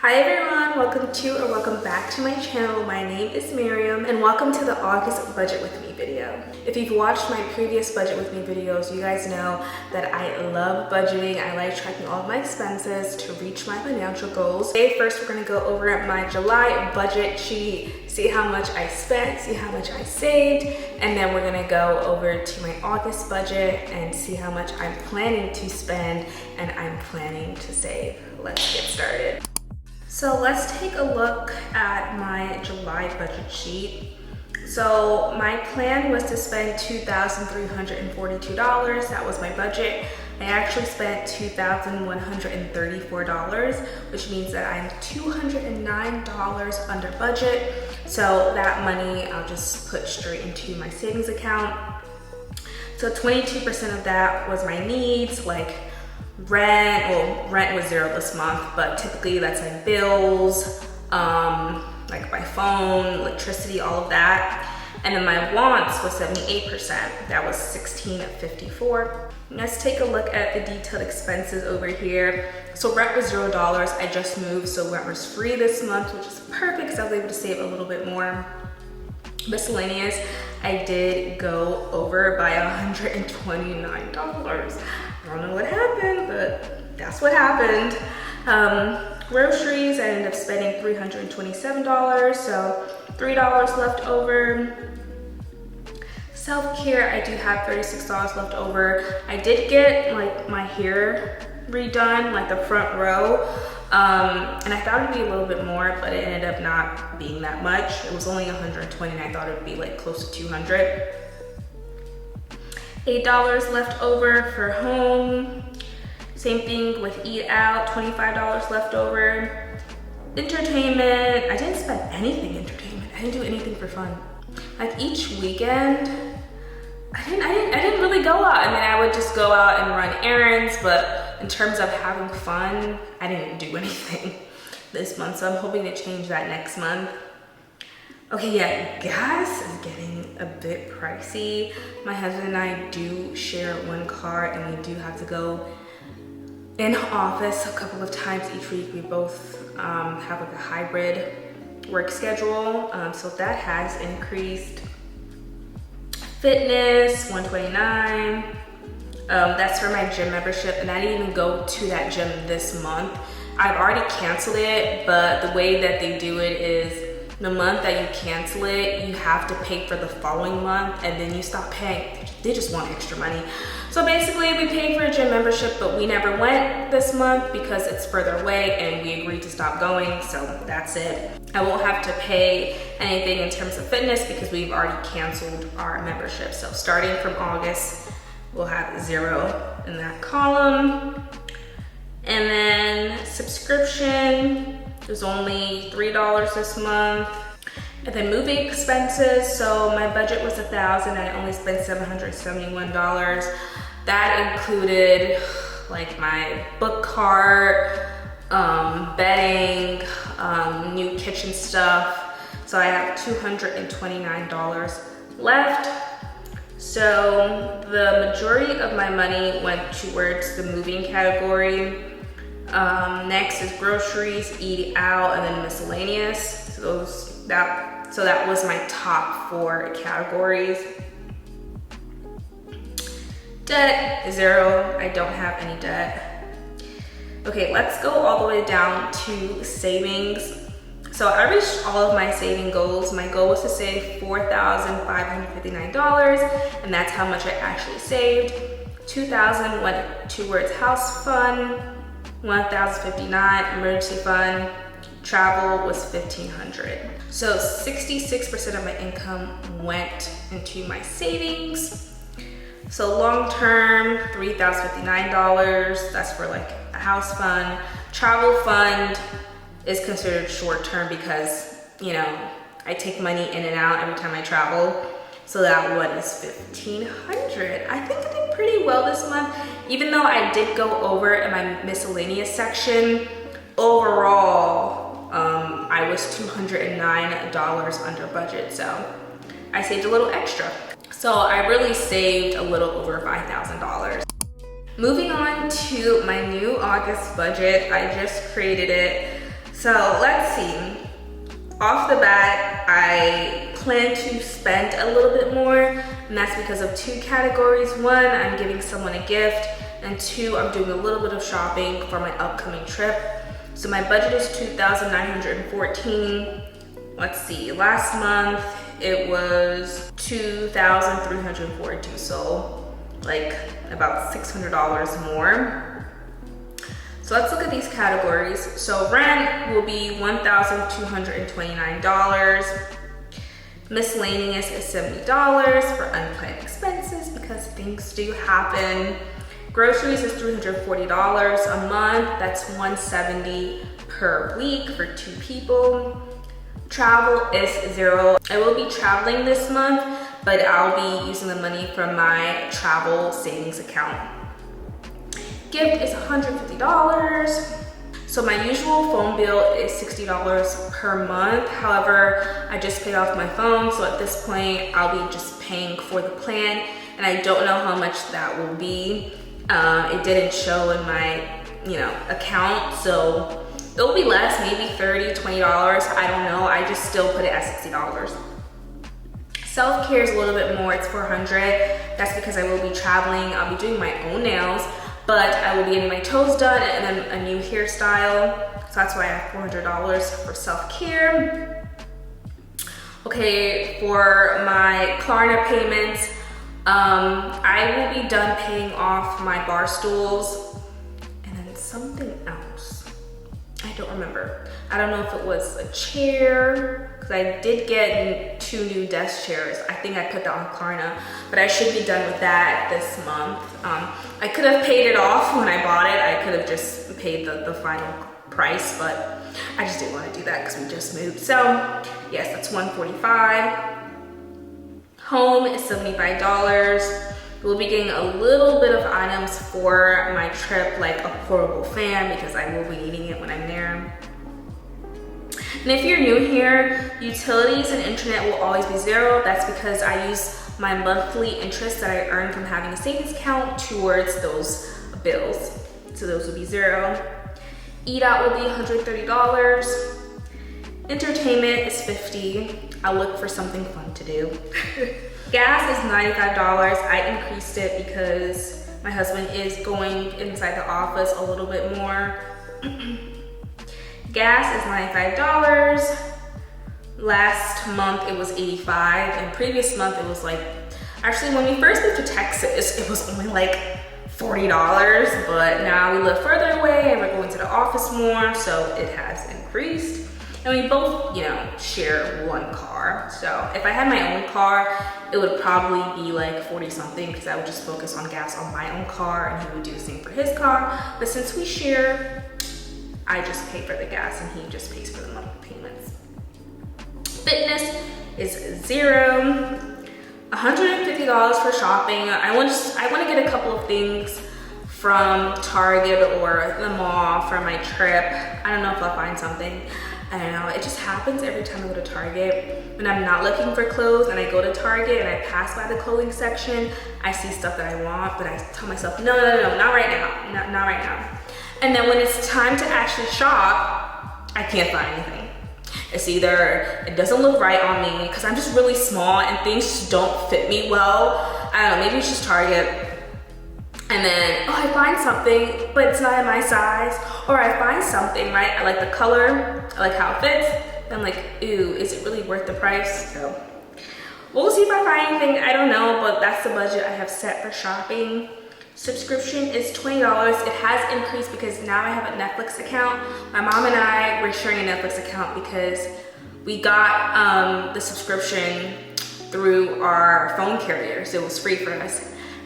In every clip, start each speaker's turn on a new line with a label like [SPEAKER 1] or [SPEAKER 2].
[SPEAKER 1] Hi everyone, welcome back to my channel. My name is Maryam and welcome to the August budget with me video. If you've watched my previous budget with me videos, you guys know that I love budgeting. I like tracking all of my expenses to reach my financial goals. Today, first we're going to go over my July budget sheet, see how much I spent, see how much I saved, and then we're going to go over to my August budget and see how much I'm planning to spend and I'm planning to save. Let's get started. So let's take a look at my July budget sheet. So my plan was to spend $2,342. That was my budget. I actually spent $2,134, which means that I'm $209 under budget. So that money I'll just put straight into my savings account. So 22% of that was my needs, like rent. Well, rent was $0 this month, but typically that's like bills, like my phone, electricity, all of that. And then my wants was 78%. That was $1,654. Let's take a look at the detailed expenses over here. So rent was $0. I just moved, so rent was free this month, which is perfect because I was able to save a little bit more. Miscellaneous, I did go over by $129. I don't know what happened, but that's what happened. Groceries, I ended up spending $327, so $3 left over. Self-care, I do have $36 left over. I did get like my hair redone, like the front row, and I thought it'd be a little bit more, but it ended up not being that much. It was only $120 and I thought it'd be like close to $200. $8 left over for home. Same thing with eat out, $25 left over. Entertainment, I didn't spend anything entertainment. I didn't do anything for fun. Like each weekend, I didn't really go out. I mean, I would just go out and run errands, but in terms of having fun, I didn't do anything this month, so I'm hoping to change that next month. Okay, yeah, gas is getting a bit pricey. My husband and I do share one car and we do have to go in office a couple of times each week. We both have like a hybrid work schedule, so that has increased. Fitness, $129. That's for my gym membership, and I didn't even go to that gym this month. I've already canceled it, but the way that they do it is the month that you cancel it, you have to pay for the following month, and then you stop paying. They just want extra money. So basically, we paid for a gym membership, but we never went this month because it's further away, and we agreed to stop going, so that's it. I won't have to pay anything in terms of fitness because we've already canceled our membership. So starting from August, we'll have $0 in that column. And then subscription, there's only $3 this month. And then moving expenses, so my budget was $1,000, I only spent $771. That included like my book cart, bedding, new kitchen stuff. So I have $229 left. So the majority of my money went towards the moving category. Next is groceries, eat out, and then miscellaneous. So that was my top 4 categories. Debt is $0. I don't have any debt. Okay, let's go all the way down to savings. So I reached all of my saving goals. My goal was to save $4,559, and that's how much I actually saved. $2,000 went towards house fund, $1,059 emergency fund, travel was $1,500. So 66% of my income went into my savings. So long term, $3,059, that's for like a house fund. Travel fund is considered short term because, you know, I take money in and out every time I travel. So that one is $1,500. I think I did pretty well this month, even though I did go over in my miscellaneous section. Overall, I was $209 under budget, so I saved a little extra. So I really saved a little over $5,000. Moving on to my new August budget, I just created it. So let's see. Off the bat, I plan to spend a little bit more, and that's because of two categories. One, I'm giving someone a gift, and two, I'm doing a little bit of shopping for my upcoming trip. So my budget is $2,914. Let's see, last month it was $2,342, so like about $600 more. So let's look at these categories. So rent will be $1,229. Miscellaneous is $70 for unplanned expenses because things do happen. Groceries is $340 a month. That's $170 per week for 2 people. Travel is $0. I will be traveling this month, but I'll be using the money from my travel savings account. Gift is $150. So my usual phone bill is $60 per month. However, I just paid off my phone, so at this point, I'll be just paying for the plan, and I don't know how much that will be. It didn't show in my, account, so it'll be less, maybe $30, $20. I don't know. I just still put it at $60. Self-care is a little bit more. It's $400. That's because I will be traveling. I'll be doing my own nails, but I will be getting my toes done and then a new hairstyle. So that's why I have $400 for self-care. Okay, for my Klarna payments, I will be done paying off my bar stools and then something else. I don't remember. I don't know if it was a chair, because I did get 2 new desk chairs. I think I put that on Klarna, but I should be done with that this month. I could have paid it off when I bought it. I could have just paid the final price, but I just didn't want to do that because we just moved. So yes, that's $145. Home is $75. We'll be getting a little bit of items for my trip, like a portable fan, because I will be needing it when I'm there. And if you're new here, utilities and internet will always be $0. That's because I use my monthly interest that I earn from having a savings account towards those bills. So those will be $0. Eat out will be $130. Entertainment is $50. I'll look for something fun to do. Gas is $95. I increased it because my husband is going inside the office a little bit more. Gas is $95. Last month it was $85, and previous month it was like, actually when we first moved to Texas, it was only like $40, but now we live further away and we're going to the office more, so it has increased. And we both, share one car. So if I had my own car, it would probably be like 40 something because I would just focus on gas on my own car and he would do the same for his car. But since we share, I just pay for the gas and he just pays for the monthly payments. Fitness is $0. $150 for shopping. I want to get a couple of things from Target or the mall for my trip. I don't know if I'll find something. I don't know, it just happens every time I go to Target. When I'm not looking for clothes and I go to Target and I pass by the clothing section, I see stuff that I want, but I tell myself, no, not right now, not right now. And then when it's time to actually shop, I can't find anything. It's either it doesn't look right on me because I'm just really small and things just don't fit me well. I don't know, maybe it's just Target. And then, I find something, but it's not in my size. Or I find something, right? I like the color, I like how it fits. And I'm like, ew, is it really worth the price? So we'll see if I find anything, I don't know, but that's the budget I have set for shopping. Subscription is $20. It has increased because now I have a Netflix account. My mom and I were sharing a Netflix account because we got the subscription through our phone carrier, so it was free for us.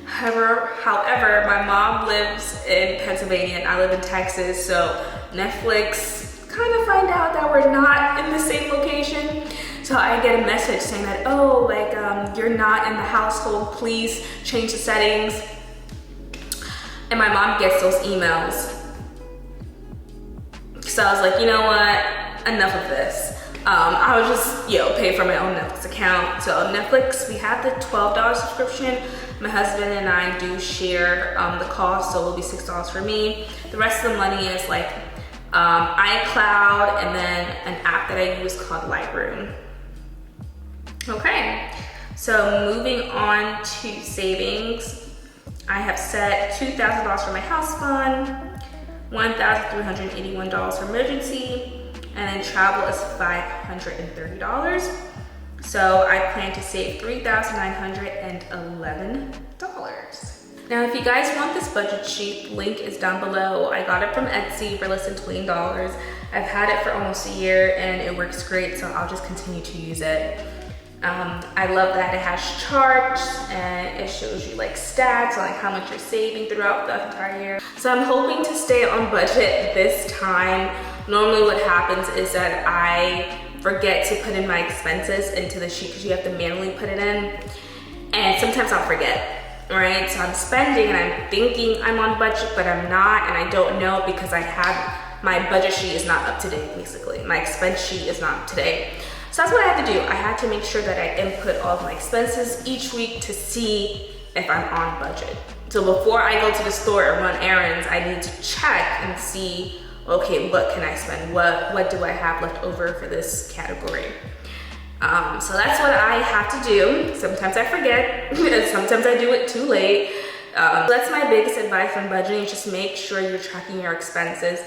[SPEAKER 1] However, my mom lives in Pennsylvania and I live in Texas, so Netflix kind of find out that we're not in the same location. So I get a message saying that, you're not in the household, please change the settings. And my mom gets those emails. So I was like, you know what, enough of this. I would just, pay for my own Netflix account. So Netflix, we have the $12 subscription. My husband and I do share the cost, so it'll be $6 for me. The rest of the money is like iCloud, and then an app that I use called Lightroom. Okay, so moving on to savings. I have set $2,000 for my house fund, $1,381 for emergency, and then travel is $530. So I plan to save $3,911. Now, if you guys want this budget sheet, link is down below. I got it from Etsy for less than $20. I've had it for almost a year and it works great, so I'll just continue to use it. I love that it has charts and it shows you like stats on like how much you're saving throughout the entire year. So I'm hoping to stay on budget this time. Normally what happens is that I forget to put in my expenses into the sheet because you have to manually put it in. And sometimes I'll forget. Right, so I'm spending and I'm thinking I'm on budget, but I'm not, and I don't know because my budget sheet is not up to date, basically. My expense sheet is not up to date. So that's what I had to do. I had to make sure that I input all of my expenses each week to see if I'm on budget. So before I go to the store and run errands, I need to check and see, okay, what can I spend? What do I have left over for this category? So that's what I have to do. Sometimes I forget, sometimes I do it too late. That's my biggest advice on budgeting, just make sure you're tracking your expenses.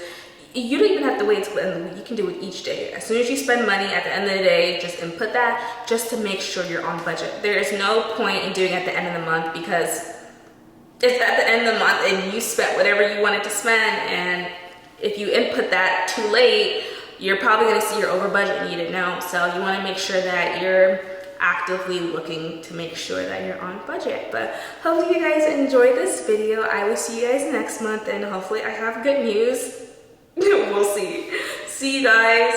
[SPEAKER 1] You don't even have to wait till the end of the week, you can do it each day. As soon as you spend money at the end of the day, just input that just to make sure you're on budget. There is no point in doing it at the end of the month because it's at the end of the month and you spent whatever you wanted to spend, and if you input that too late, you're probably gonna see you're over budget and you didn't know. So you wanna make sure that you're actively looking to make sure that you're on budget. But hopefully you guys enjoyed this video. I will see you guys next month and hopefully I have good news. We'll see. See you guys.